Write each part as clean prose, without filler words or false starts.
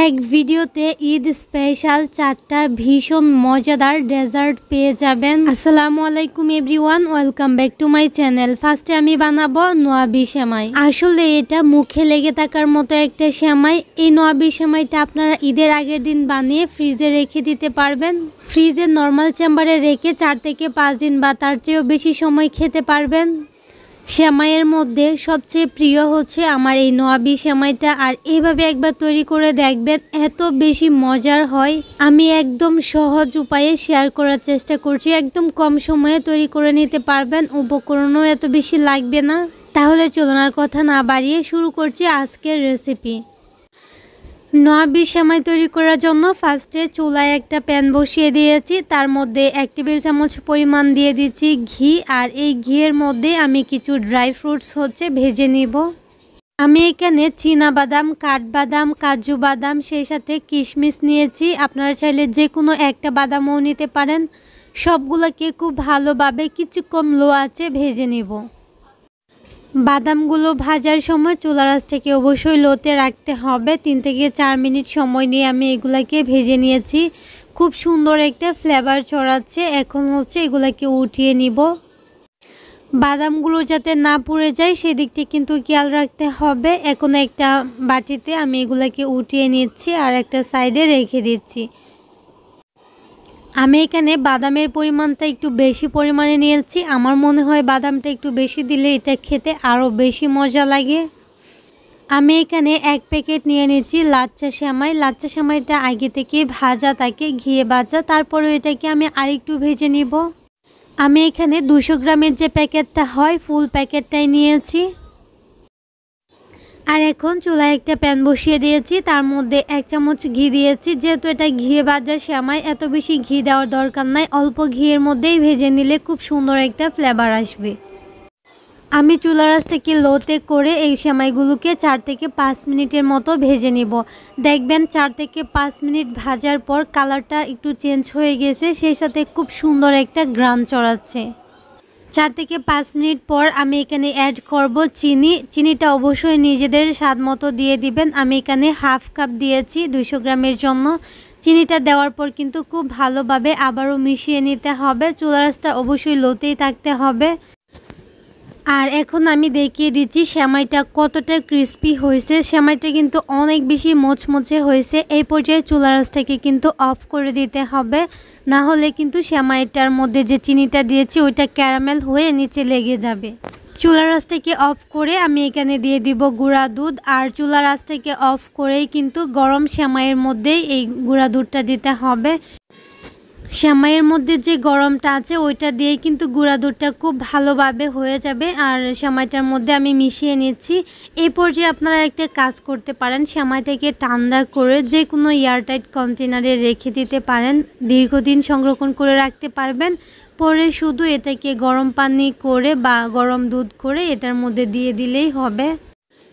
এক ভিডিওতে ঈদ স্পেশাল 4টা ভীষণ মজাদার ডেজার্ট পেয়ে যাবেন। আসসালামু আলাইকুম everyone, welcome back to my channel. ফার্স্টে আমি বানাবো নোয়াবি সেমাই। আসলে এটা মুখে লেগে থাকার মতো একটা সেমাই। এই নোয়াবি সেমাইটা আপনারা ঈদের আগের দিন বানিয়ে ফ্রিজে রেখে দিতে পারবেন। ফ্রিজে নর্মাল চেম্বারে রেখে 4 থেকে 5 দিন বা তার চেয়েও বেশি সময় খেতে পারবেন। সেমাইয়ের মধ্যে সবচেয়ে প্রিয় হচ্ছে আমার এই নোয়াবি সেমাইটা, আর এইভাবে একবার তৈরি করে দেখবেন, এত বেশি মজার হয়। আমি একদম সহজ উপায়ে শেয়ার করার চেষ্টা করছি, একদম কম সময়ে তৈরি করে নিতে পারবেন, উপকরণও এত বেশি লাগবে না। তাহলে চলুন আর কথা না বাড়িয়ে শুরু করছি আজকের রেসিপি। নোয়াবি সেমাই তৈরি করার জন্য ফার্স্টে চুলায় একটা প্যান বসিয়ে দিয়েছি, তার মধ্যে 1 টেবিল চামচ পরিমাণ দিয়ে দিচ্ছি ঘি, আর এই ঘিয়ের মধ্যে আমি কিছু ড্রাই ফ্রুটস ভেজে নিব। আমি এখানে চীনা বাদাম, কাঠবাদাম, কাজু বাদাম, সেই সাথে কিশমিশ নিয়েছি। আপনারা চাইলে যে কোনো একটা বাদামও নিতে পারেন। সবগুলোকে খুব ভালোভাবে কিছুক্ষণ লো আঁচে ভেজে নিব। বাদামগুলো ভাজার সময় চুলার আঁচটাকে অবশ্যই লোতে রাখতে হবে। 3 থেকে 4 মিনিট সময় নিয়ে আমি এগুলাকে ভেজে নিয়েছি। খুব সুন্দর একটা ফ্লেভার ছড়াচ্ছে। এখন এগুলাকে উঠিয়ে নিব। বাদামগুলো যাতে না পুড়ে যায় সেদিকটা কিন্তু খেয়াল রাখতে হবে। এখন একটা বাটিতে আমি এগুলাকে উঠিয়ে নিচ্ছি আর একটা সাইডে রেখে দিচ্ছি। আমি এখানে বাদামের পরিমাণটা একটু বেশি পরিমাণে নিয়েছি। আমার মনে হয় বাদামটা একটু বেশি দিলে এটা খেতে আরও বেশি মজা লাগে। আমি এখানে 1 প্যাকেট নিয়ে নিচ্ছি লাচ্চা সেমাই। লাচ্চা সেমাইটা আগে থেকে ভাজা থাকে, ঘিয়ে ভাজা, তারপরে এটাকে আমি আরেকটু ভেজে নিব। আমি এখানে 200 গ্রামের যে প্যাকেটটা হয় ফুল প্যাকেটটাই নিয়েছি। আর এখন চুলায় একটা প্যান বসিয়ে দিয়েছি, তার মধ্যে 1 চামচ ঘি দিয়েছি। যেহেতু এটা ঘিয়ে ভাজা সেমাই, এত বেশি ঘি দেওয়ার দরকার নাই, অল্প ঘিয়ের মধ্যেই ভেজে নিলে খুব সুন্দর একটা ফ্লেভার আসবে। আমি চুলার আঁচটাকে লোতে করে এই সেমাইগুলোকে 4 থেকে 5 মিনিটের মতো ভেজে নিব। দেখবেন 4 থেকে 5 মিনিট ভাজার পর কালারটা একটু চেঞ্জ হয়ে গেছে, সেই সাথে খুব সুন্দর একটা ঘ্রাণ ছড়াচ্ছে। 4 থেকে 5 মিনিট পর আমি এখানে অ্যাড করব চিনি। চিনিটা অবশ্যই নিজেদের স্বাদ মতো দিয়ে দিবেন। আমি এখানে হাফ কাপ দিয়েছি 200 গ্রামের জন্য। চিনিটা দেওয়ার পর কিন্তু খুব ভালোভাবে আবারও মিশিয়ে নিতে হবে। চুলার আঁচটা অবশ্যই লোতেই থাকতে হবে। আর এখন আমি দেখিয়ে দিচ্ছি সেমাইটা কতটা ক্রিস্পি হয়েছে। সেমাইটা কিন্তু অনেক বেশি মুচমুচে হয়েছে। এই পর্যায়ে চুলার আঁচটাকে কিন্তু অফ করে দিতে হবে, না হলে কিন্তু সেমাইটার মধ্যে যে চিনিটা দিয়েছি ওইটা ক্যারামেল হয়ে নিচে লেগে যাবে। চুলার আঁচটাকে অফ করে আমি এখানে দিয়ে দিব গুঁড়া দুধ, আর চুলার আঁচটাকে অফ করেই কিন্তু গরম সেমাইয়ের মধ্যেই এই গুঁড়া দুধটা দিতে হবে। সেমাইয়ের মধ্যে যে গরমটা আছে ওইটা দিয়ে কিন্তু গুঁড়া দুধটা খুব ভালোভাবে হয়ে যাবে। আর সেমাইটার মধ্যে আমি মিশিয়ে নিচ্ছি। এই পর্যায়ে আপনারা একটা কাজ করতে পারেন, সেমাইটাকে ঠান্ডা করে যে কোনো এয়ারটাইট কন্টেনারে রেখে দিতে পারেন, দীর্ঘদিন সংরক্ষণ করে রাখতে পারবেন। পরে শুধু এটাকে গরম পানি করে বা গরম দুধ করে এটার মধ্যে দিয়ে দিলেই হবে।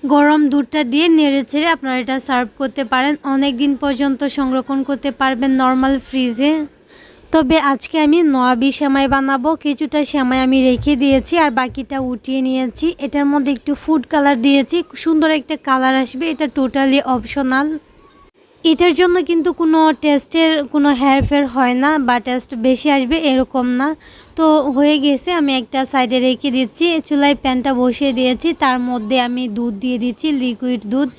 গরম দুধটা দিয়ে নেড়ে ছেড়ে আপনারা এটা সার্ভ করতে পারেন। অনেক দিন পর্যন্ত সংরক্ষণ করতে পারবেন নর্মাল ফ্রিজে। তবে আজকে আমি নোয়াবি সেমাই বানাবো। কিছুটা সেমাই আমি রেখে দিয়েছি আর বাকিটা উঠিয়ে নিয়েছি। এটার মধ্যে একটু ফুড কালার দিয়েছি, সুন্দর একটা কালার আসবে। এটা টোটালি অপশনাল। এটার জন্য কিন্তু কোনো টেস্টের কোনো হেরফের হয় না বা টেস্ট বেশি আসবে এরকম না। তো হয়ে গেছে, আমি একটা সাইডে রেখে দিচ্ছি। চুলায় প্যানটা বসিয়ে দিয়েছি, তার মধ্যে আমি দুধ দিয়ে দিচ্ছি, লিকুইড দুধ।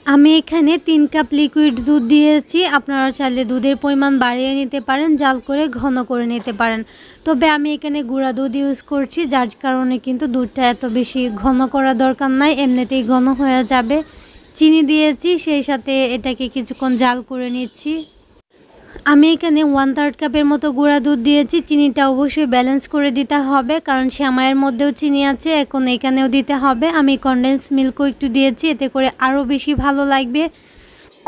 আমি এখানে 3 কাপ লিকুইড দুধ দিয়েছি। আপনারা চাইলে দুধের পরিমাণ বাড়িয়ে নিতে পারেন, জাল করে ঘন করে নিতে পারেন। তবে আমি এখানে গুঁড়া দুধ ইউজ করছি, যার কারণে কিন্তু দুধটা এত বেশি ঘন করা দরকার নাই, এমনিতেই ঘন হয়ে যাবে। চিনি দিয়েছি, সেই সাথে এটাকে কিছুক্ষণ জাল করে নিচ্ছি। আমি এখানে 1/3 কাপের মতো গুঁড়া দুধ দিয়েছি। চিনিটা অবশ্যই ব্যালেন্স করে দিতে হবে, কারণ সেমাইয়ের মধ্যেও চিনি আছে, এখন এখানেও দিতে হবে। আমি কনডেন্স মিল্কও একটু দিয়েছি, এতে করে আরও বেশি ভালো লাগবে।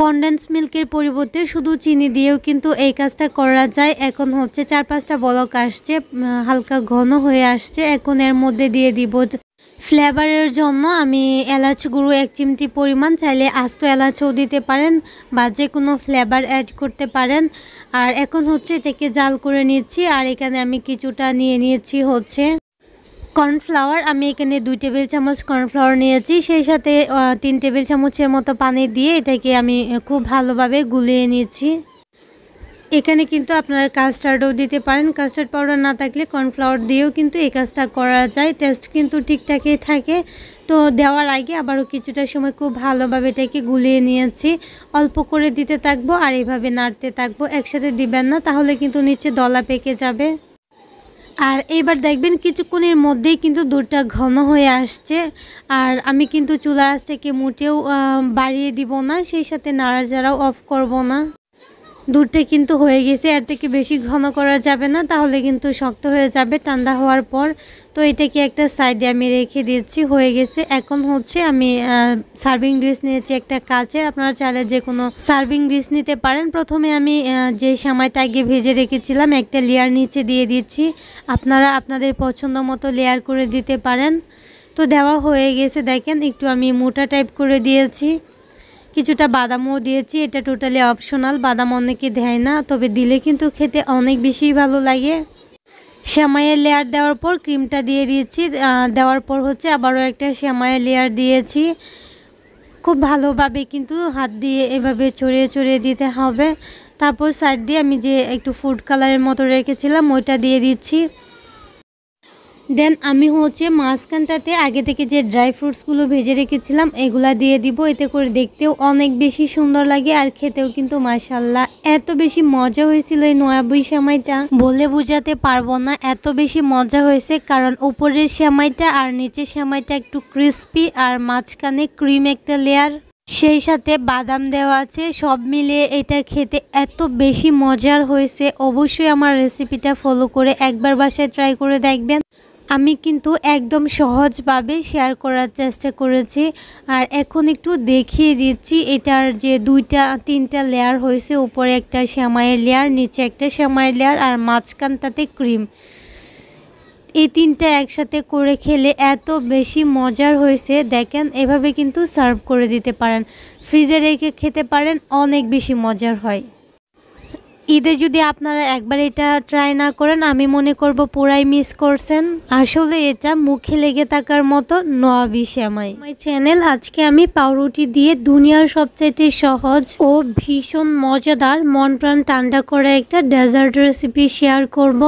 কনডেন্স মিল্কের পরিবর্তে শুধু চিনি দিয়েও কিন্তু এই কাজটা করা যায়। এখন 4-5টা বলক আসছে, হালকা ঘন হয়ে আসছে। এখন এর মধ্যে দিয়ে দিব ফ্লেভারের জন্য আমি এলাচ গুঁড়ো 1 চিমটি পরিমাণ, চাইলে আস্ত এলাচও দিতে পারেন বা যে কোনো ফ্লেভার অ্যাড করতে পারেন। আর এখন এটাকে জাল করে নিচ্ছি। আর এখানে আমি কিছুটা নিয়ে নিয়েছি কর্নফ্লাওয়ার আমি এখানে 2 টেবিল চামচ কর্নফ্লাওয়ার নিয়েছি, সেই সাথে 3 টেবিল চামচের মতো পানি দিয়ে এটাকে আমি খুব ভালোভাবে গুলিয়ে নিয়েছি। এখানে কিন্তু আপনারা কাস্টার্ডও দিতে পারেন, কাস্টার্ড পাউডার না থাকলে কর্নফ্লাওয়ার দিয়েও কিন্তু এই কাজটা করা যায়, টেস্ট কিন্তু ঠিকঠাকই থাকে। তো দেওয়ার আগে আবারও কিছুটা সময় খুব ভালোভাবে এটাকে গুলিয়ে নিয়েছি। অল্প করে দিতে থাকবো আর এইভাবে নাড়তে থাকবো, একসাথে দিবেন না, তাহলে কিন্তু নিচে দলা পেকে যাবে। আর এবার দেখবেন কিছুক্ষণের মধ্যেই কিন্তু দুধটা ঘন হয়ে আসছে। আর আমি কিন্তু চুলার আঁচটাকে মোটেও বাড়িয়ে দিব না, সেই সাথে নাড়াচাড়াও অফ করব না। দুধটা কিন্তু হয়ে গেছে, এর থেকে বেশি ঘন করা যাবে না, তাহলে কিন্তু শক্ত হয়ে যাবে ঠান্ডা হওয়ার পর। তো এটাকে একটা সাইডে আমি রেখে দিয়েছি, হয়ে গেছে। এখন হচ্ছে আমি সার্ভিং ডিশ নিয়েছি একটা কাচের, আপনারা চাইলে যে কোনো সার্ভিং ডিশ নিতে পারেন। প্রথমে আমি যে সেমাইটা আগে ভেজে রেখেছিলাম একটা লেয়ার নিচে দিয়ে দিচ্ছি, আপনারা আপনাদের পছন্দ মতো লেয়ার করে দিতে পারেন। তো দেওয়া হয়ে গেছে, দেখেন একটু আমি মোটা টাইপ করে দিয়েছি, কিছুটা বাদামও দিয়েছি, এটা টোটালি অপশনাল, বাদাম অনেকে দেয় না, তবে দিলে কিন্তু খেতে অনেক বেশি ভালো লাগে। সেমাইয়ের লেয়ার দেওয়ার পর ক্রিমটা দিয়ে দিয়েছি, দেওয়ার পর হচ্ছে আবারও একটা সেমাইয়ের লেয়ার দিয়েছি। খুব ভালোভাবে কিন্তু হাত দিয়ে এভাবে ছড়িয়ে ছড়িয়ে দিতে হবে। তারপর সাইড দিয়ে আমি যে একটু ফুড কালারের মতো রেখেছিলাম ওইটা দিয়ে দিচ্ছি। দেন আমি হচ্ছে মাঝখানটাতে আগে থেকে যে ড্রাই ফ্রুটসগুলো ভেজে রেখেছিলাম এগুলা দিয়ে দিব, এতে করে দেখতেও অনেক বেশি সুন্দর লাগে আর খেতেও কিন্তু মাশাআল্লাহ এত বেশি মজা হয়েছিল। এই নয়াবই সেমাইটা বলে বোঝাতে পারবো না, এত বেশি মজা হয়েছে, কারণ উপরের সেমাইটা আর নিচের সেমাইটা একটু ক্রিস্পি আর মাঝখানে ক্রিম একটা লেয়ার, সেই সাথে বাদাম দেওয়া আছে, সব মিলিয়ে এটা খেতে এত বেশি মজার হয়েছে। অবশ্যই আমার রেসিপিটা ফলো করে একবার বাসায় ট্রাই করে দেখবেন। আমি কিন্তু একদম সহজভাবে শেয়ার করার চেষ্টা করেছি। আর এখন একটু দেখিয়ে দিচ্ছি এটার যে 2-3টা লেয়ার হয়েছে, উপরে একটা সেমাইয়ের লেয়ার, নিচে একটা সেমাইয়ের লেয়ার আর মাঝখানটাতে ক্রিম। এই 3টা একসাথে করে খেলে এত বেশি মজার হয়েছে, দেখেন এভাবে কিন্তু সার্ভ করে দিতে পারেন, ফ্রিজে রেখে খেতে পারেন, অনেক বেশি মজার হয়। ঈদে যদি আপনারা একবার এটা ট্রাই না করেন আমি মনে করব পুরাই মিস করছেন। আসলে এটা মুখে লেগে থাকার মতো নয়াবি সেমাই। মাই চ্যানেল, আজকে আমি পাউরুটি দিয়ে দুনিয়ার সবচাইতে সহজ ও ভীষণ মজাদার মন প্রাণ ঠান্ডা করে একটা ডেজার্ট রেসিপি শেয়ার করব।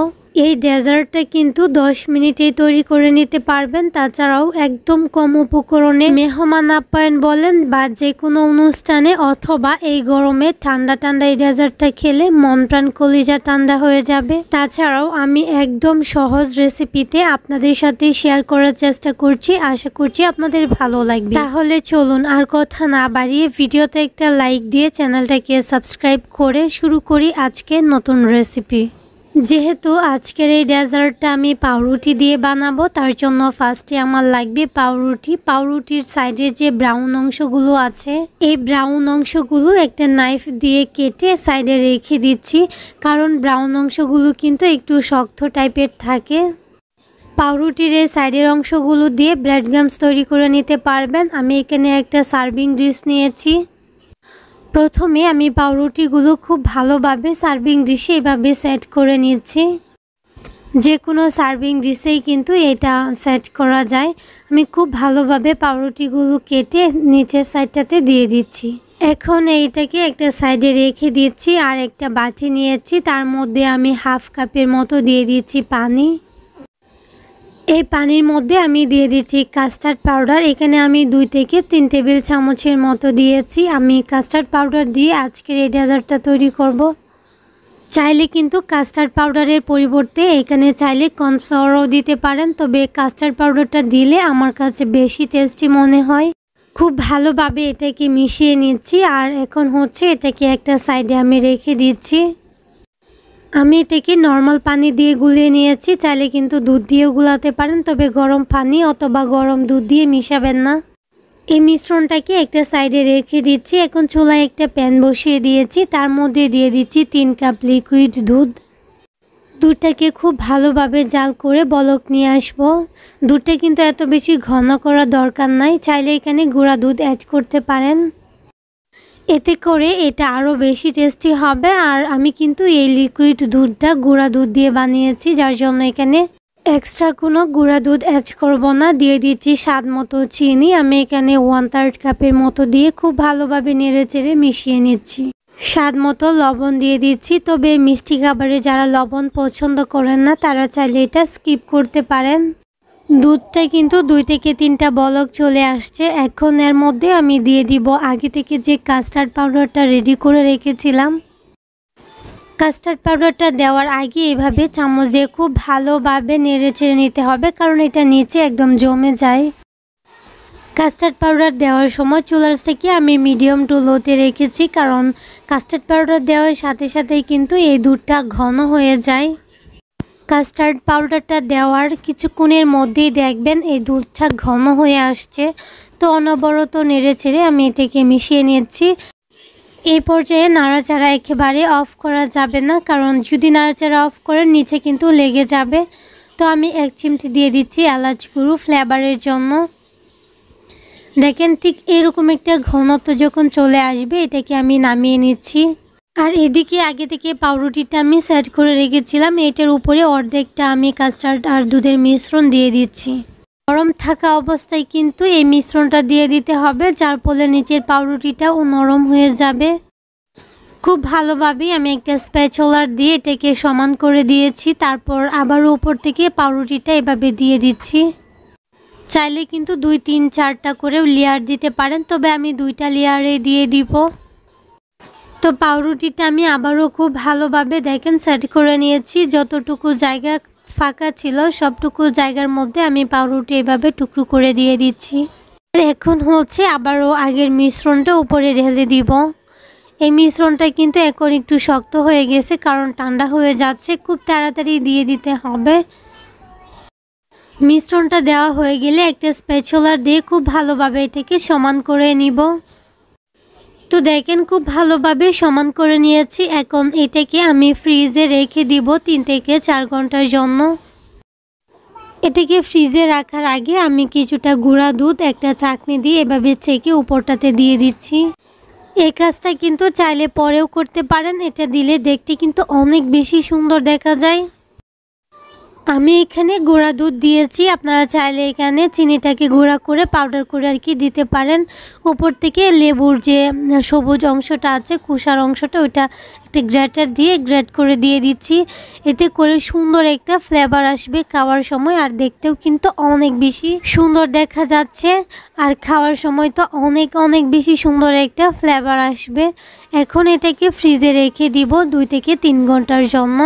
এই ডেজার্টটা কিন্তু 10 মিনিটেই তৈরি করে নিতে পারবেন। তাছাড়াও একদম কম উপকরণে মেহমান আপ্যায়ন বলেন বা যে কোনো অনুষ্ঠানে অথবা এই গরমে ঠান্ডা ঠান্ডা এই ডেজার্টটা খেলে মন প্রাণ কলিজা ঠান্ডা হয়ে যাবে। তাছাড়াও আমি একদম সহজ রেসিপিতে আপনাদের সাথে শেয়ার করার চেষ্টা করছি, আশা করছি আপনাদের ভালো লাগবে। তাহলে চলুন আর কথা না বাড়িয়ে ভিডিওতে একটা লাইক দিয়ে চ্যানেলটাকে সাবস্ক্রাইব করে শুরু করি আজকের নতুন রেসিপি। যেহেতু আজকের এই ডেজার্টটা আমি পাউরুটি দিয়ে বানাবো, তার জন্য ফার্স্টে আমার লাগবে পাউরুটি। পাউরুটির সাইডে যে ব্রাউন অংশগুলো আছে এই ব্রাউন অংশগুলো একটা নাইফ দিয়ে কেটে সাইডে রেখে দিচ্ছি, কারণ ব্রাউন অংশগুলো কিন্তু একটু শক্ত টাইপের থাকে। পাউরুটির এই সাইডের অংশগুলো দিয়ে ব্রেড গামস তৈরি করে নিতে পারবেন। আমি এখানে একটা সার্ভিং ডিশ নিয়েছি। প্রথমে আমি পাউরুটিগুলো খুব ভালোভাবে সার্ভিং ডিশে এভাবে সেট করে নিচ্ছি। যে কোনো সার্ভিং ডিশেই কিন্তু এটা সেট করা যায়। আমি খুব ভালোভাবে পাউরুটিগুলো কেটে নিচের সাইডটাতে দিয়ে দিচ্ছি। এখন এইটাকে একটা সাইডে রেখে দিচ্ছি আর একটা বাটি নিয়েছি, তার মধ্যে আমি হাফ কাপের মতো দিয়ে দিচ্ছি পানি। এই পানির মধ্যে আমি দিয়ে দিচ্ছি কাস্টার্ড পাউডার। এখানে আমি 2 থেকে 3 টেবিল চামচের মতো দিয়েছি। আমি কাস্টার্ড পাউডার দিয়ে আজকের এই ডেজার্টটা তৈরি করব। চাইলে কিন্তু কাস্টার্ড পাউডারের পরিবর্তে এখানে চাইলে কর্নফ্লাওয়ারও দিতে পারেন, তবে কাস্টার্ড পাউডারটা দিলে আমার কাছে বেশি টেস্টি মনে হয়। খুব ভালোভাবে এটাকে মিশিয়ে নিচ্ছি আর এখন হচ্ছে এটাকে একটা সাইডে আমি রেখে দিচ্ছি। আমি এটাকে নর্মাল পানি দিয়ে গুলিয়ে নিয়েছি, চাইলে কিন্তু দুধ দিয়েও গুলাতে পারেন, তবে গরম পানি অথবা গরম দুধ দিয়ে মিশাবেন না। এই মিশ্রণটাকে একটা সাইডে রেখে দিচ্ছি। এখন চুলায় একটা প্যান বসিয়ে দিয়েছি, তার মধ্যে দিয়ে দিচ্ছি 3 কাপ লিকুইড দুধ। দুধটাকে খুব ভালোভাবে জাল করে বলক নিয়ে আসবো। দুধটা কিন্তু এত বেশি ঘন করা দরকার নাই, চাইলে এখানে গুঁড়া দুধ অ্যাড করতে পারেন, এতে করে এটা আরও বেশি টেস্টি হবে। আর আমি কিন্তু এই লিকুইড দুধটা গুঁড়া দুধ দিয়ে বানিয়েছি, যার জন্য এখানে এক্সট্রা কোনো গুঁড়া দুধ অ্যাড করব না, দিয়ে দিচ্ছি স্বাদ মতো চিনি। আমি এখানে 1/3 কাপের মতো দিয়ে খুব ভালোভাবে নেড়েচেড়ে মিশিয়ে নিচ্ছি। স্বাদ মতো লবণ দিয়ে দিচ্ছি, তবে মিষ্টি খাবারে যারা লবণ পছন্দ করেন না তারা চাইলে এটা স্কিপ করতে পারেন। দুধটা কিন্তু 2 থেকে 3টা বলক চলে আসছে। এখন এর মধ্যে আমি দিয়ে দিব আগে থেকে যে কাস্টার্ড পাউডারটা রেডি করে রেখেছিলাম। কাস্টার্ড পাউডারটা দেওয়ার আগে এভাবে চামচ দিয়ে খুব ভালোভাবে নেড়েচেড়ে নিতে হবে, কারণ এটা নিচে একদম জমে যায়। কাস্টার্ড পাউডার দেওয়ার সময় চুলার আঁচটাকে আমি মিডিয়াম টু লোতে রেখেছি, কারণ কাস্টার্ড পাউডার দেওয়ার সাথে সাথেই কিন্তু এই দুধটা ঘন হয়ে যায়। কাস্টার্ড পাউডারটা দেওয়ার কিছুক্ষণের মধ্যেই দেখবেন এই দুধটা ঘন হয়ে আসছে। তো অনবরত নেড়েচেড়ে আমি এটাকে মিশিয়ে নিচ্ছি। এই পর্যায়ে নাড়াচাড়া একেবারে অফ করা যাবে না, কারণ যদি নাড়াচাড়া অফ করেন নিচে কিন্তু লেগে যাবে। তো আমি 1 চিমটি দিয়ে দিচ্ছি এলাচ গুঁড়ো ফ্লেভারের জন্য। দেখেন ঠিক এরকম একটা ঘনত্ব যখন চলে আসবে এটাকে আমি নামিয়ে নিচ্ছি। আর এদিকে আগে থেকে পাউরুটিটা আমি সেট করে রেখেছিলাম, এটার উপরে অর্ধেকটা আমি কাস্টার্ড আর দুধের মিশ্রণ দিয়ে দিচ্ছি। গরম থাকা অবস্থায় কিন্তু এই মিশ্রণটা দিয়ে দিতে হবে, যার ফলে নিচের পাউরুটিটাও নরম হয়ে যাবে। খুব ভালোভাবে আমি একটা স্প্যাচুলার দিয়ে এটাকে সমান করে দিয়েছি। তারপর আবারও উপর থেকে পাউরুটিটা এভাবে দিয়ে দিচ্ছি। চাইলে কিন্তু 2, 3, 4টা করেও লেয়ার দিতে পারেন, তবে আমি 2টা লেয়ারে দিয়ে দিব। তো পাউরুটিটা আমি আবারও খুব ভালোভাবে দেখেন সেট করে নিয়েছি। যতটুকু জায়গা ফাঁকা ছিল সবটুকু জায়গার মধ্যে আমি পাউরুটি এভাবে টুকরো করে দিয়ে দিচ্ছি। আর এখন হচ্ছে আবারও আগের মিশ্রণটা উপরে ঢেলে দিব। এই মিশ্রণটা কিন্তু এখন একটু শক্ত হয়ে গেছে, কারণ ঠান্ডা হয়ে যাচ্ছে, খুব তাড়াতাড়ি দিয়ে দিতে হবে। মিশ্রণটা দেওয়া হয়ে গেলে একটা স্প্যাচুলার দিয়ে খুব ভালোভাবে এটাকে সমান করে নিব। তো দেখেন খুব ভালোভাবে সমান করে নিয়েছি। এখন এটাকে আমি ফ্রিজে রেখে দিব 3 থেকে 4 ঘন্টার জন্য। এটাকে ফ্রিজে রাখার আগে আমি কিছুটা গুঁড়া দুধ একটা চাকনি দিয়ে এভাবে ছেঁকে উপরটাতে দিয়ে দিচ্ছি। এই কাজটা কিন্তু চাইলে পরেও করতে পারেন, এটা দিলে দেখতে কিন্তু অনেক বেশি সুন্দর দেখা যায়। আমি এখানে গুঁড়া দুধ দিয়েছি, আপনারা চাইলে এখানে চিনিটাকে গুঁড়া করে পাউডার করে আর কি দিতে পারেন। উপর থেকে লেবুর যে সবুজ অংশটা আছে, কুসার অংশটা, ওইটা একটা গ্রেটার দিয়ে গ্রেট করে দিয়ে দিচ্ছি। এতে করে সুন্দর একটা ফ্লেভার আসবে খাওয়ার সময়, আর দেখতেও কিন্তু অনেক বেশি সুন্দর দেখা যাচ্ছে। আর খাওয়ার সময় তো অনেক অনেক বেশি সুন্দর একটা ফ্লেভার আসবে। এখন এটাকে ফ্রিজে রেখে দিব 2 থেকে 3 ঘন্টার জন্য।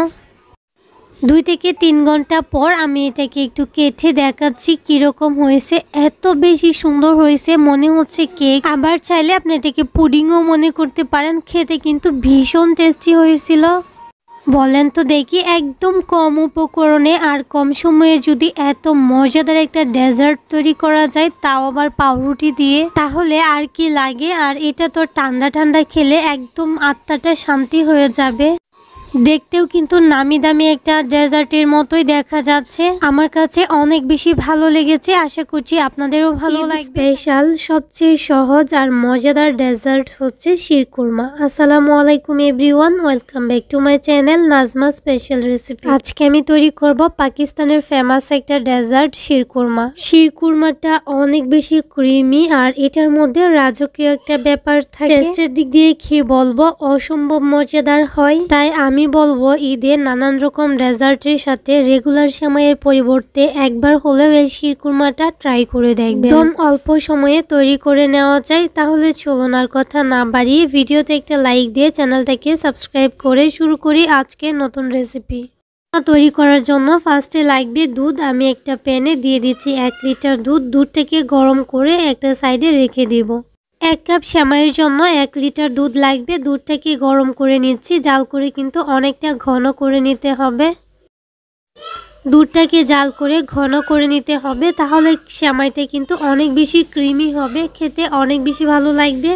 2 থেকে 3 ঘন্টা পর আমি এটাকে একটু কেটে দেখাচ্ছি কীরকম হয়েছে। এত বেশি সুন্দর হয়েছে, মনে হচ্ছে কেক। আবার চাইলে আপনি এটাকে পুডিংও মনে করতে পারেন। খেতে কিন্তু ভীষণ টেস্টি হয়েছিল। বলেন তো দেখি, একদম কম উপকরণে আর কম সময়ে যদি এত মজাদার একটা ডেজার্ট তৈরি করা যায়, তাও আবার পাউরুটি দিয়ে, তাহলে আর কি লাগে। আর এটা তো ঠান্ডা ঠান্ডা খেলে একদম আত্মাটা শান্তি হয়ে যাবে। দেখতেও কিন্তু নামি দামি একটা ডেজার্টের মতোই দেখা যাচ্ছে। আমার কাছে অনেক বেশি ভালো লেগেছে, আশা করছি আপনাদেরও ভালো লাগবে। স্পেশাল সবচেয়ে সহজ আর মজাদার ডেজার্ট হচ্ছে শিরকুরমা। আসসালামু আলাইকুম everyone, welcome back to my channel Najma special recipe. আজকে আমি তৈরি করব পাকিস্তানের ফেমাস একটা ডেজার্ট শিরকুরমা। শিরকুরমাটা অনেক বেশি ক্রিমি আর এটার মধ্যে রাজকীয় একটা ব্যাপার থাকে। টেস্টের দিক দিয়ে খেয়ে বলবো অসম্ভব মজাদার হয়। তাই আমি বলবো ঈদে নানান রকম ডেজার্টের সাথে রেগুলার সময়ের পরিবর্তে একবার হলেও এই শিরকুরমাটা ট্রাই করে দেখবেন। একদম অল্প সময়ে তৈরি করে নেওয়া যায়। তাহলে চলুন আর কথা না বাড়িয়ে ভিডিওতে একটা লাইক দিয়ে চ্যানেলটাকে সাবস্ক্রাইব করে শুরু করি আজকের নতুন রেসিপি। তৈরি করার জন্য ফার্স্টে লাগবে দুধ। আমি একটা প্যানে দিয়ে দিচ্ছি 1 লিটার দুধ। দুধটাকে গরম করে একটা সাইডে রেখে দিব। 1 কাপ সেমাইয়ের জন্য 1 লিটার দুধ লাগবে। দুধটাকে গরম করে নিচ্ছি, জাল করে কিন্তু অনেকটা ঘন করে নিতে হবে। দুধটাকে জাল করে ঘন করে নিতে হবে, তাহলে সেমাইটা কিন্তু অনেক বেশি ক্রিমি হবে, খেতে অনেক বেশি ভালো লাগবে।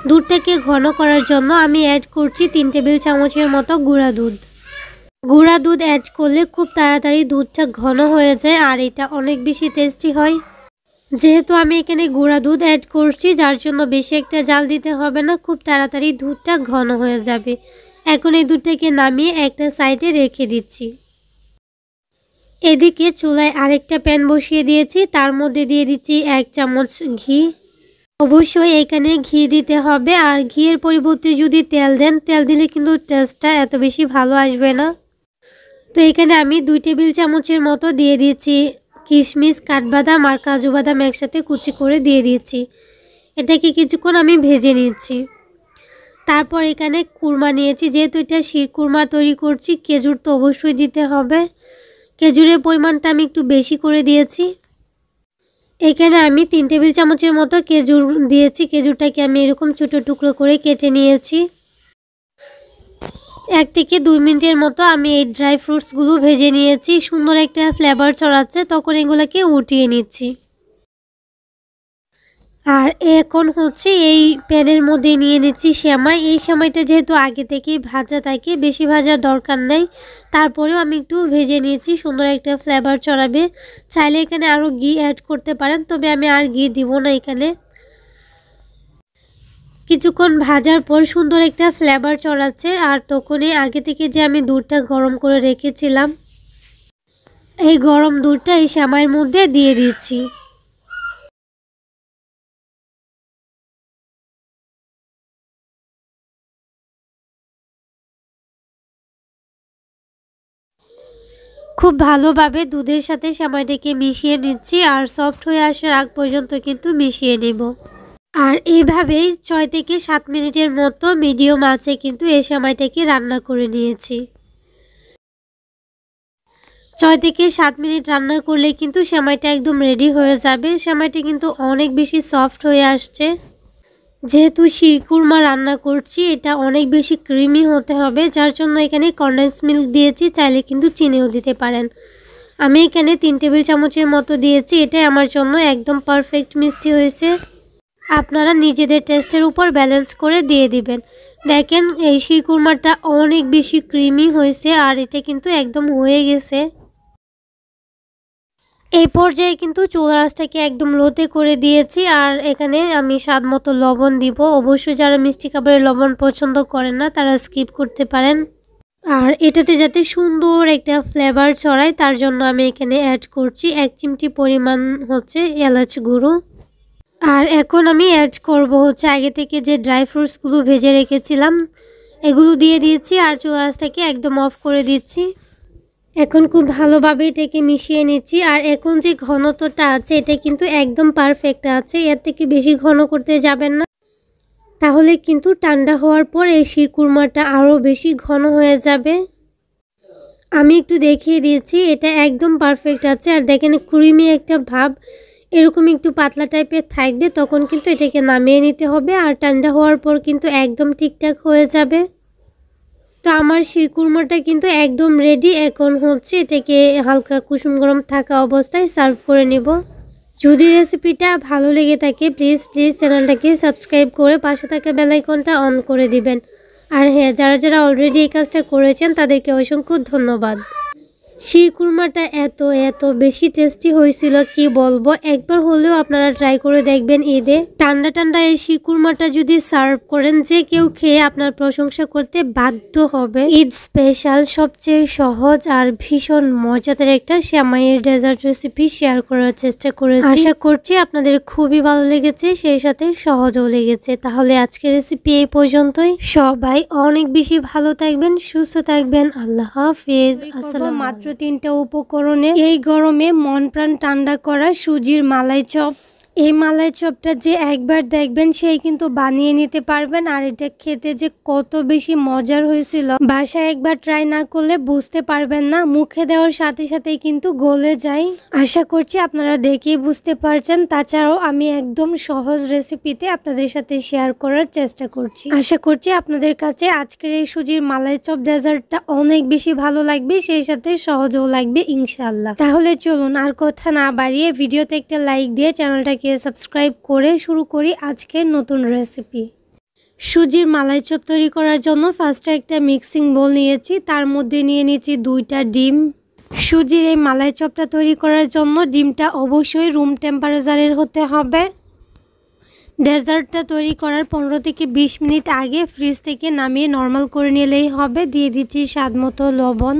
দুধটাকে ঘন করার জন্য আমি অ্যাড করছি 3 টেবিল চামচের মতো গুঁড়া দুধ। গুঁড়া দুধ অ্যাড করলে খুব তাড়াতাড়ি দুধটা ঘন হয়ে যায় আর এটা অনেক বেশি টেস্টি হয়। যেহেতু আমি এখানে গুঁড়া দুধ অ্যাড করছি, যার জন্য বেশি একটা জাল দিতে হবে না, খুব তাড়াতাড়ি দুধটা ঘন হয়ে যাবে। এখন এই দুধটাকে নামিয়ে একটা সাইডে রেখে দিচ্ছি। এদিকে চুলায় আরেকটা প্যান বসিয়ে দিয়েছি, তার মধ্যে দিয়ে দিচ্ছি 1 চামচ ঘি। অবশ্যই এখানে ঘি দিতে হবে, আর ঘিয়ের পরিবর্তে যদি তেল দেন, তেল দিলে কিন্তু টেস্টটা এত বেশি ভালো আসবে না। তো এখানে আমি 2 টেবিল চামচের মতো দিয়ে দিয়েছি কিশমিশ, কাঠবাদাম আর কাজু বাদাম একসাথে কুচি করে দিয়ে দিয়েছি। এটাকে কিছুক্ষণ আমি ভেজে নিচ্ছি। তারপর এখানে কুরমা নিয়েছি, যেহেতু এটা শির কুরমা তৈরি করছি, খেজুর তো অবশ্যই দিতে হবে। খেজুরের পরিমাণটা আমি একটু বেশি করে দিয়েছি। এখানে আমি 3 টেবিল চামচের মতো খেজুর দিয়েছি। খেজুরটাকে আমি এরকম ছোটো টুকরো করে কেটে নিয়েছি। 1 থেকে 2 মিনিটের মতো আমি এই ড্রাই ফ্রুটসগুলো ভেজে নিয়েছি। সুন্দর একটা ফ্লেভার ছড়াচ্ছে, তখন এগুলোকে উঠিয়ে নিচ্ছি। আর এখন হচ্ছে এই প্যানের মধ্যে নিয়ে নিচ্ছি সেমাই। এই সেমাইটা যেহেতু আগে থেকেই ভাজা থাকে, বেশি ভাজার দরকার নেই, তারপরেও আমি একটু ভেজে নিয়েছি, সুন্দর একটা ফ্লেভার ছড়াবে। চাইলে এখানে আরও ঘি অ্যাড করতে পারেন, তবে আমি আর ঘি দিব না এখানে। কিছুক্ষণ ভাজার পর সুন্দর একটা ফ্লেভার ছড়াচ্ছে, আর তখনই আগে থেকে যে আমি দুধটা গরম করে রেখেছিলাম, এই গরম দুধটা এই সেমাইয়ের মধ্যে দিয়ে দিচ্ছি। খুব ভালোভাবে দুধের সাথে সেমাইটাকে মিশিয়ে নিচ্ছি, আর সফট হয়ে আসার আগ পর্যন্ত কিন্তু মিশিয়ে নেব। আর এইভাবেই 6 থেকে 7 মিনিটের মতো মিডিয়াম আঁচে কিন্তু এই সেমাইটাকে রান্না করে নিয়েছি। 6 থেকে 7 মিনিট রান্না করলে কিন্তু সেমাইটা একদম রেডি হয়ে যাবে। সেমাইটা কিন্তু অনেক বেশি সফট হয়ে আসছে। যেহেতু শিরকুরমা রান্না করছি, এটা অনেক বেশি ক্রিমি হতে হবে, যার জন্য এখানে কনডেন্স মিল্ক দিয়েছি, চাইলে কিন্তু চিনিও দিতে পারেন। আমি এখানে 3 টেবিল চামচের মতো দিয়েছি। এটাই আমার জন্য একদম পারফেক্ট মিষ্টি হয়েছে। আপনারা নিজেদের টেস্টের উপর ব্যালেন্স করে দিয়ে দিবেন। দেখেন এই শিরকুরমাটা অনেক বেশি ক্রিমি হয়েছে, আর এটা কিন্তু একদম হয়ে গেছে। এই পর্যায়ে কিন্তু চুলার আঁচটাকে একদম লোতে করে দিয়েছি, আর এখানে আমি স্বাদ মতো লবণ দিব। অবশ্যই যারা মিষ্টি খাবারে লবণ পছন্দ করেন না, তারা স্কিপ করতে পারেন। আর এটাতে যাতে সুন্দর একটা ফ্লেভার ছড়ায়, তার জন্য আমি এখানে অ্যাড করছি 1 চিমটি পরিমাণ হচ্ছে এলাচ গুঁড়ো। আর এখন আমি অ্যাড করব হচ্ছে আগে থেকে যে ড্রাই ফ্রুটসগুলো ভেজে রেখেছিলাম, এগুলো দিয়ে দিয়েছি, আর চুলার আঁচটাকে একদম অফ করে দিচ্ছি। এখন খুব ভালোভাবে এটাকে মিশিয়ে নিচ্ছি। আর এখন যে ঘনত্বটা আছে, এটা কিন্তু একদম পারফেক্ট আছে, এর থেকে বেশি ঘন করতে যাবেন না, তাহলে কিন্তু ঠান্ডা হওয়ার পর এই শিরকুরমাটা আরও বেশি ঘন হয়ে যাবে। আমি একটু দেখিয়ে দিয়েছি, এটা একদম পারফেক্ট আছে। আর দেখেন ক্রিমি একটা ভাব এরকম একটু পাতলা টাইপের থাকবে, তখন কিন্তু এটাকে নামিয়ে নিতে হবে, আর ঠান্ডা হওয়ার পর কিন্তু একদম ঠিকঠাক হয়ে যাবে। তো আমার শিরকুরমাটা কিন্তু একদম রেডি। এখন হচ্ছে এটাকে হালকা কুসুম গরম থাকা অবস্থায় সার্ভ করে নেব। যদি রেসিপিটা ভালো লেগে থাকে, প্লিজ চ্যানেলটাকে সাবস্ক্রাইব করে পাশে থাকা বেল আইকনটা অন করে দিবেন। আর হ্যাঁ, যারা অলরেডি এই কাজটা করেছেন তাদেরকে অসংখ্য ধন্যবাদ। শিরকুরমাটা এত বেশি টেস্টি হয়েছিল, কি বলবো। একবার হলেও আপনারা ট্রাই করে দেখবেন। ঈদে ঠান্ডা এই শিরকুরমাটা যদি সার্ভ করেন, যে কেউ খেয়ে আপনার প্রশংসা করতে বাধ্য হবে। ঈদ স্পেশাল সবচেয়ে সহজ আর ভীষণ মজাদার একটা সেমাইয়ের ডেজার্ট রেসিপি শেয়ার করার চেষ্টা করেছি। আশা করছি আপনাদের খুবই ভালো লেগেছে, সেই সাথে সহজও লেগেছে। তাহলে আজকের রেসিপি এই পর্যন্তই। সবাই অনেক বেশি ভালো থাকবেন, সুস্থ থাকবেন। আল্লাহ হাফেজ। আসসালাম। মাত্র 3টা উপকরণে এই গরমে মন প্রাণ ঠান্ডা করা সুজির মালাই চপ। এই মালাই চপটা যে একবার দেখবেন সেই কিন্তু বানিয়ে নিতে পারবেন। আর এটা খেতে যে কত বেশি মজার হয়েছিল, বাসায় একবার ট্রাই না করলে বুঝতে পারবেন না। মুখে দেওয়ার সাথে সাথেই কিন্তু গলে যায়। আশা করছি আপনারা দেখেই বুঝতে পারছেন। তাছাড়াও আমি একদম সহজ রেসিপিতে আপনাদের সাথে শেয়ার করার চেষ্টা করছি। আশা করছি আপনাদের কাছে আজকের এই সুজির মালাই চপ ডেজার্টটা অনেক বেশি ভালো লাগবে, সেই সাথে সহজও লাগবে ইনশাআল্লাহ। তাহলে চলুন আর কথা না বাড়িয়ে ভিডিওতে একটা লাইক দিয়ে চ্যানেলটাকে সাবস্ক্রাইব করে শুরু করি আজকের নতুন রেসিপি। সুজির মালাই চপ তৈরি করার জন্য ফার্স্টে একটা মিক্সিং বোল নিয়েছি, তার মধ্যে নিয়ে নিয়েছি 2টা ডিম। সুজির এই মালাই চপটা তৈরি করার জন্য ডিমটা অবশ্যই রুম টেম্পারেচারের হতে হবে। ডেজার্টটা তৈরি করার 15 থেকে 20 মিনিট আগে ফ্রিজ থেকে নামিয়ে নর্মাল করে নিলেই হবে। দিয়ে দিচ্ছি স্বাদ মতো লবণ।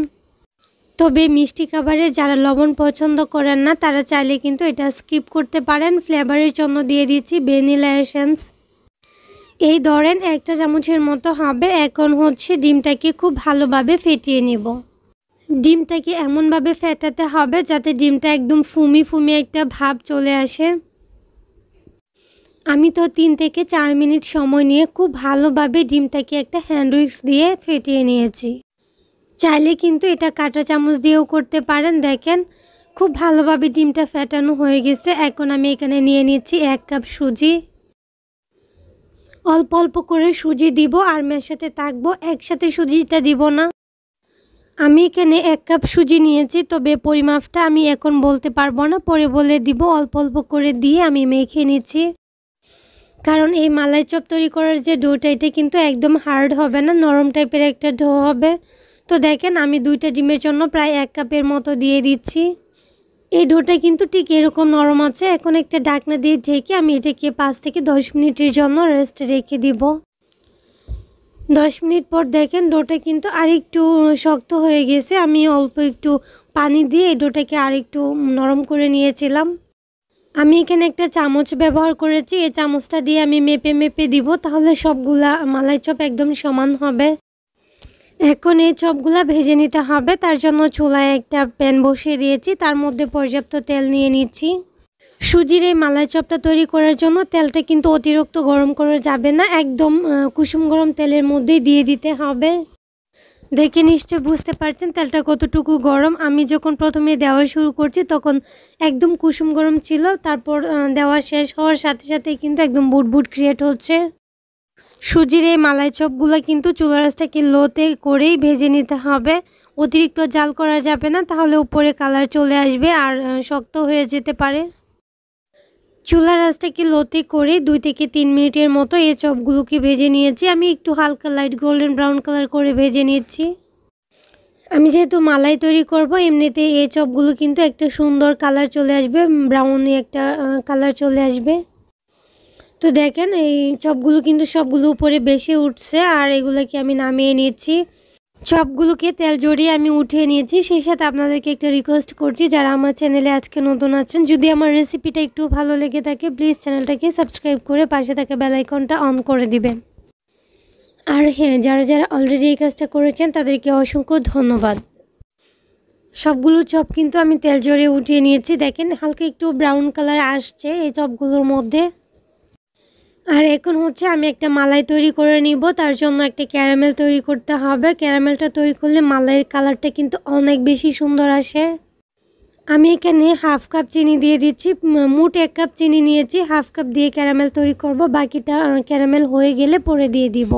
তবে মিষ্টি খাবারে যারা লবণ পছন্দ করেন না তারা চাইলে কিন্তু এটা স্কিপ করতে পারেন। ফ্লেভারের জন্য দিয়ে দিচ্ছি ভ্যানিলা এসেন্স। এই ধরেন 1 চা চামচের মতো হবে। এখন হচ্ছে ডিমটাকে খুব ভালোভাবে ফেটিয়ে নিব। ডিমটাকে এমনভাবে ফেটাতে হবে যাতে ডিমটা একদম ফুমি ফুমি একটা ভাব চলে আসে। আমি তো 3 থেকে 4 মিনিট সময় নিয়ে খুব ভালোভাবে ডিমটাকে একটা হ্যান্ড উইক্স দিয়ে ফেটিয়ে নিয়েছি। চাইলে কিন্তু এটা কাঁটা চামচ দিয়েও করতে পারেন। দেখেন খুব ভালোভাবে ডিমটা ফেটানো হয়ে গেছে। এখন আমি এখানে নিয়ে নিচ্ছি 1 কাপ সুজি। অল্প অল্প করে সুজি দিব আর মেশাতে থাকবো, একসাথে সুজিটা দিব না। আমি এখানে 1 কাপ সুজি নিয়েছি, তবে পরিমাপটা আমি এখন বলতে পারবো না, পরে বলে দিব। অল্প অল্প করে দিয়ে আমি মেখে নিচ্ছি, কারণ এই মালাই চপ তৈরি করার যে ডোটা এটা কিন্তু একদম হার্ড হবে না, নরম টাইপের একটা ডো হবে। তো দেখেন আমি 2টা ডিমের জন্য প্রায় 1 কাপের মতো দিয়ে দিচ্ছি। এই ডোটা কিন্তু ঠিক এরকম নরম আছে। এখন একটা ঢাকনা দিয়ে ঢেকে আমি এটাকে 5 থেকে 10 মিনিটের জন্য রেস্টে রেখে দিব। 10 মিনিট পর দেখেন ডোটা কিন্তু আরেকটু শক্ত হয়ে গেছে। আমি অল্প একটু পানি দিয়ে এই ডোটাকে আরেকটু নরম করে নিয়েছিলাম। আমি এখানে একটা চামচ ব্যবহার করেছি। এই চামচটা দিয়ে আমি মেপে মেপে দিব, তাহলে সবগুলা মালাই চপ একদম সমান হবে। এখন এই চপগুলা ভেজে নিতে হবে। তার জন্য চুলায় একটা প্যান বসিয়ে দিয়েছি, তার মধ্যে পর্যাপ্ত তেল নিয়ে নিচ্ছি। সুজির এই মালাই চপটা তৈরি করার জন্য তেলটা কিন্তু অতিরিক্ত গরম করা যাবে না, একদম কুসুম গরম তেলের মধ্যেই দিয়ে দিতে হবে। দেখে নিশ্চয়ই বুঝতে পারছেন তেলটা কতটুকু গরম। আমি যখন প্রথমে দেওয়া শুরু করছি তখন একদম কুসুম গরম ছিল, তারপর দেওয়া শেষ হওয়ার সাথে সাথে কিন্তু একদম বুটবুট ক্রিয়েট হচ্ছে। সুজির এই মালাই চপগুলো কিন্তু চুলার আঁচটাকে লোতে করেই ভেজে নিতে হবে, অতিরিক্ত জাল করা যাবে না, তাহলে উপরে কালার চলে আসবে আর শক্ত হয়ে যেতে পারে। চুলার আঁচটাকে লোতে করে 2 থেকে 3 মিনিটের মতো এই চপগুলোকে ভেজে নিয়েছি। আমি একটু হালকা লাইট গোল্ডেন ব্রাউন কালার করে ভেজে নিচ্ছি। আমি যেহেতু মালাই তৈরি করব, এমনিতে এই চপগুলো কিন্তু একটা সুন্দর কালার চলে আসবে, ব্রাউনি একটা কালার চলে আসবে। তো দেখেন এই চপগুলো কিন্তু সবগুলো উপরে বেশি উঠছে, আর এগুলোকে আমি নামিয়ে নিচ্ছি। চপগুলোকে তেল জড়িয়ে আমি উঠিয়ে নিয়েছি। সেই সাথে আপনাদেরকে একটা রিকোয়েস্ট করছি, যারা আমার চ্যানেলে আজকে নতুন আছেন, যদি আমার রেসিপিটা একটু ভালো লেগে থাকে প্লিজ চ্যানেলটাকে সাবস্ক্রাইব করে পাশে থাকা বেল আইকনটা অন করে দিবেন। আর হ্যাঁ, যারা যারা অলরেডি এই কাজটা করেছেন তাদেরকে অসংখ্য ধন্যবাদ। সবগুলো চপ কিন্তু আমি তেল জড়িয়ে উঠিয়ে নিয়েছি। দেখেন হালকা একটু ব্রাউন কালার আসছে এই চপগুলোর মধ্যে। আর এখন হচ্ছে আমি একটা মালাই তৈরি করে নিব। তার জন্য একটা ক্যারামেল তৈরি করতে হবে। ক্যারামেলটা তৈরি করলে মালাইয়ের কালারটা কিন্তু অনেক বেশি সুন্দর আসে। আমি এখানে হাফ কাপ চিনি দিয়ে দিচ্ছি। মোট 1 কাপ চিনি নিয়েছি, হাফ কাপ দিয়ে ক্যারামেল তৈরি করব, বাকিটা ক্যারামেল হয়ে গেলে পরে দিয়ে দিব।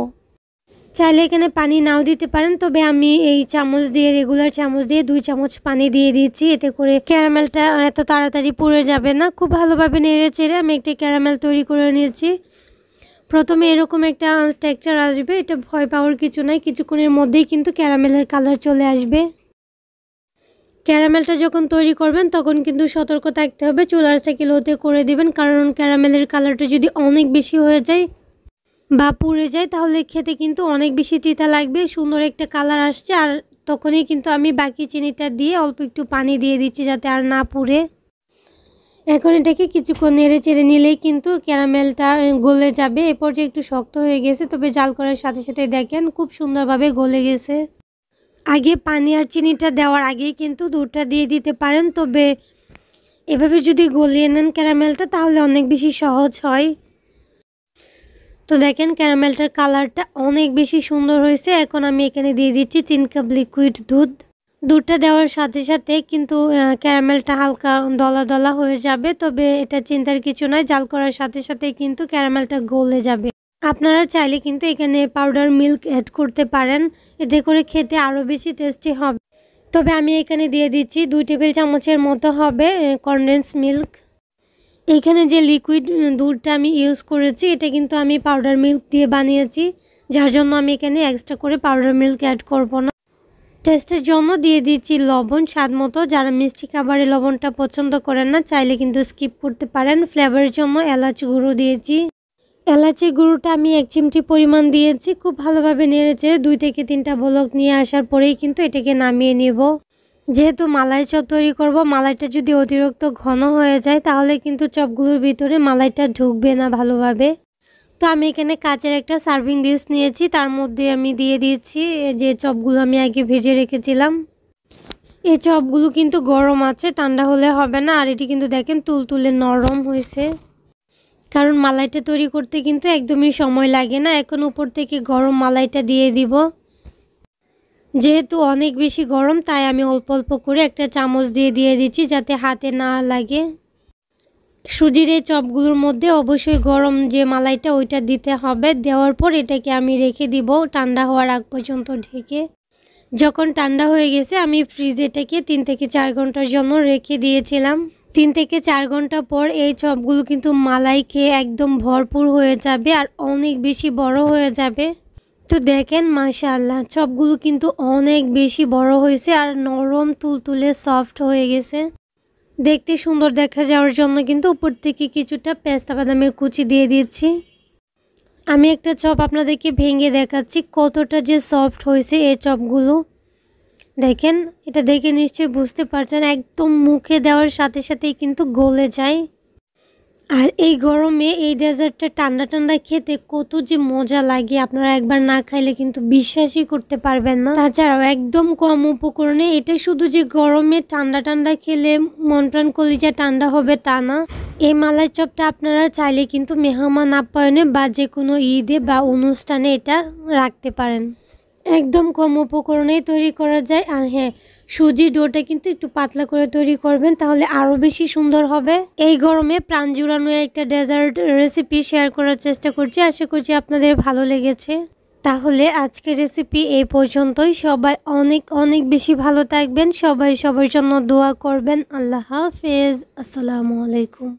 চাইলে এখানে পানি নাও দিতে পারেন, তবে আমি এই চামচ দিয়ে, রেগুলার চামচ দিয়ে 2 চামচ পানি দিয়ে দিচ্ছি। এতে করে ক্যারামেলটা এত তাড়াতাড়ি পুড়ে যাবে না। খুব ভালোভাবে নেড়ে চেড়ে আমি একটা ক্যারামেল তৈরি করে নিয়েছি। প্রথমে এরকম একটা টেক্সচার আসবে, এটা ভয় পাওয়ার কিছু নাই, কিছুক্ষণের মধ্যেই কিন্তু ক্যারামেলের কালার চলে আসবে। ক্যারামেলটা যখন তৈরি করবেন তখন কিন্তু সতর্ক থাকতে হবে, চুলার আঁচটাকে লোতে করে দিবেন, কারণ ক্যারামেলের কালারটা যদি অনেক বেশি হয়ে যায় বা পুড়ে যায় তাহলে খেতে কিন্তু অনেক বেশি তিতা লাগবে। সুন্দর একটা কালার আসছে, আর তখনই কিন্তু আমি বাকি চিনিটা দিয়ে অল্প একটু পানি দিয়ে দিচ্ছি যাতে আর না পুড়ে। এখন এটাকে কিছুক্ষণ নেড়ে চেড়ে নিলেই কিন্তু ক্যারামেলটা গলে যাবে। এ পর্যায়ে একটু শক্ত হয়ে গেছে, তবে জাল করার সাথে সাথে দেখেন খুব সুন্দরভাবে গলে গেছে। আগে পানি আর চিনিটা দেওয়ার আগেই কিন্তু দুধটা দিয়ে দিতে পারেন, তবে এভাবে যদি গলিয়ে নেন ক্যারামেলটা তাহলে অনেক বেশি সহজ হয়। তো দেখেন ক্যারামেলটার কালারটা অনেক বেশি সুন্দর হয়েছে। এখন আমি এখানে দিয়ে দিচ্ছি 3 কাপ লিকুইড দুধ। দুধটা দেওয়ার সাথে সাথে কিন্তু ক্যারামেলটা হালকা দলা দলা হয়ে যাবে, তবে এটা চিন্তার কিছু নয়, জাল করার সাথে সাথে কিন্তু ক্যারামেলটা গলে যাবে। আপনারা চাইলে কিন্তু এখানে পাউডার মিল্ক অ্যাড করতে পারেন, এতে করে খেতে আরও বেশি টেস্টি হবে। তবে আমি এখানে দিয়ে দিচ্ছি 2 টেবিল চামচের মতো হবে কনডেন্স মিল্ক। এইখানে যে লিকুইড দুধটা আমি ইউজ করেছি এটা কিন্তু আমি পাউডার মিল্ক দিয়ে বানিয়েছি, যার জন্য আমি এখানে এক্সট্রা করে পাউডার মিল্ক অ্যাড করব না। টেস্টের জন্য দিয়ে দিচ্ছি লবণ স্বাদ মতো। যারা মিষ্টি খাবারে লবণটা পছন্দ করেন না চাইলে কিন্তু স্কিপ করতে পারেন। ফ্লেভারের জন্য এলাচ গুঁড়ো দিয়েছি। এলাচি গুঁড়োটা আমি 1 চিমটি পরিমাণ দিয়েছি। খুব ভালোভাবে নেড়েচেড়ে 2 থেকে 3টা বলক নিয়ে আসার পরেই কিন্তু এটাকে নামিয়ে নেব। যেহেতু মালাই চপ তৈরি করব, মালাইটা যদি অতিরিক্ত ঘন হয়ে যায় তাহলে কিন্তু চপগুলোর ভিতরে মালাইটা ঢুকবে না ভালোভাবে। তো আমি এখানে কাচের একটা সার্ভিং ডিশ নিয়েছি, তার মধ্যে আমি দিয়ে দিয়েছি যে চপগুলো আমি আগে ভেজে রেখেছিলাম। এই চপগুলো কিন্তু গরম আছে, ঠান্ডা হলে হবে না। আর এটি কিন্তু দেখেন তুলতুলে নরম হয়েছে, কারণ মালাইটা তৈরি করতে কিন্তু একদমই সময় লাগে না। এখন উপর থেকে গরম মালাইটা দিয়ে দিব। যেহেতু অনেক বেশি গরম তাই আমি অল্প অল্প করে একটা চামচ দিয়ে দিচ্ছি যাতে হাতে না লাগে। সুজির এই চপগুলোর মধ্যে অবশ্যই গরম যে মালাইটা ওইটা দিতে হবে। দেওয়ার পর এটাকে আমি রেখে দিব ঠান্ডা হওয়ার আগ পর্যন্ত ঢেকে। যখন ঠান্ডা হয়ে গেছে আমি ফ্রিজে এটাকে 3 থেকে 4 ঘন্টার জন্য রেখে দিয়েছিলাম। 3 থেকে 4 ঘন্টা পর এই চপগুলো কিন্তু মালাই খেয়ে একদম ভরপুর হয়ে যাবে আর অনেক বেশি বড় হয়ে যাবে। তো দেখেন মাশাআল্লাহ চপগুলো কিন্তু অনেক বেশি বড় হয়েছে আর নরম তুলতুলে সফট হয়ে গেছে। দেখতে সুন্দর দেখা যাওয়ার জন্য কিন্তু উপর থেকে কিছুটা পেস্তা বাদামের কুচি দিয়ে দিচ্ছি। আমি একটা চপ আপনাদেরকে ভেঙে দেখাচ্ছি কতটা যে সফট হয়েছে এই চপগুলো। দেখেন, এটা দেখে নিশ্চয়ই বুঝতে পারছেন একদম মুখে দেওয়ার সাথে সাথেই কিন্তু গলে যায়। আর এই গরমে এই ডেজার্টটা ঠান্ডা ঠান্ডা খেতে কত যে মজা লাগে, আপনারা একবার না খাইলে কিন্তু বিশ্বাসই করতে পারবেন না। তাছাড়াও একদম কম উপকরণে এটা শুধু যে গরমে ঠান্ডা ঠান্ডা খেলে মন প্রাণ কলিজা ঠান্ডা হবে তা না। এই মালাই চপটা আপনারা চাইলে কিন্তু মেহমান আপ্যায়নে বা যে কোনো ঈদে বা অনুষ্ঠানে এটা রাখতে পারেন। একদম কম উপকরণেই তৈরি করা যায়। আর হ্যাঁ, সুজি ডোটা কিন্তু একটু পাতলা করে তৈরি করবেন, তাহলে আরও বেশি সুন্দর হবে। এই গরমে প্রাণ জুড়ানো একটা ডেজার্ট রেসিপি শেয়ার করার চেষ্টা করছি, আশা করছি আপনাদের ভালো লেগেছে। তাহলে আজকের রেসিপি এই পর্যন্তই। সবাই অনেক অনেক বেশি ভালো থাকবেন, সবাই সবার জন্য দোয়া করবেন। আল্লাহ হাফেজ, আসসালামু আলাইকুম।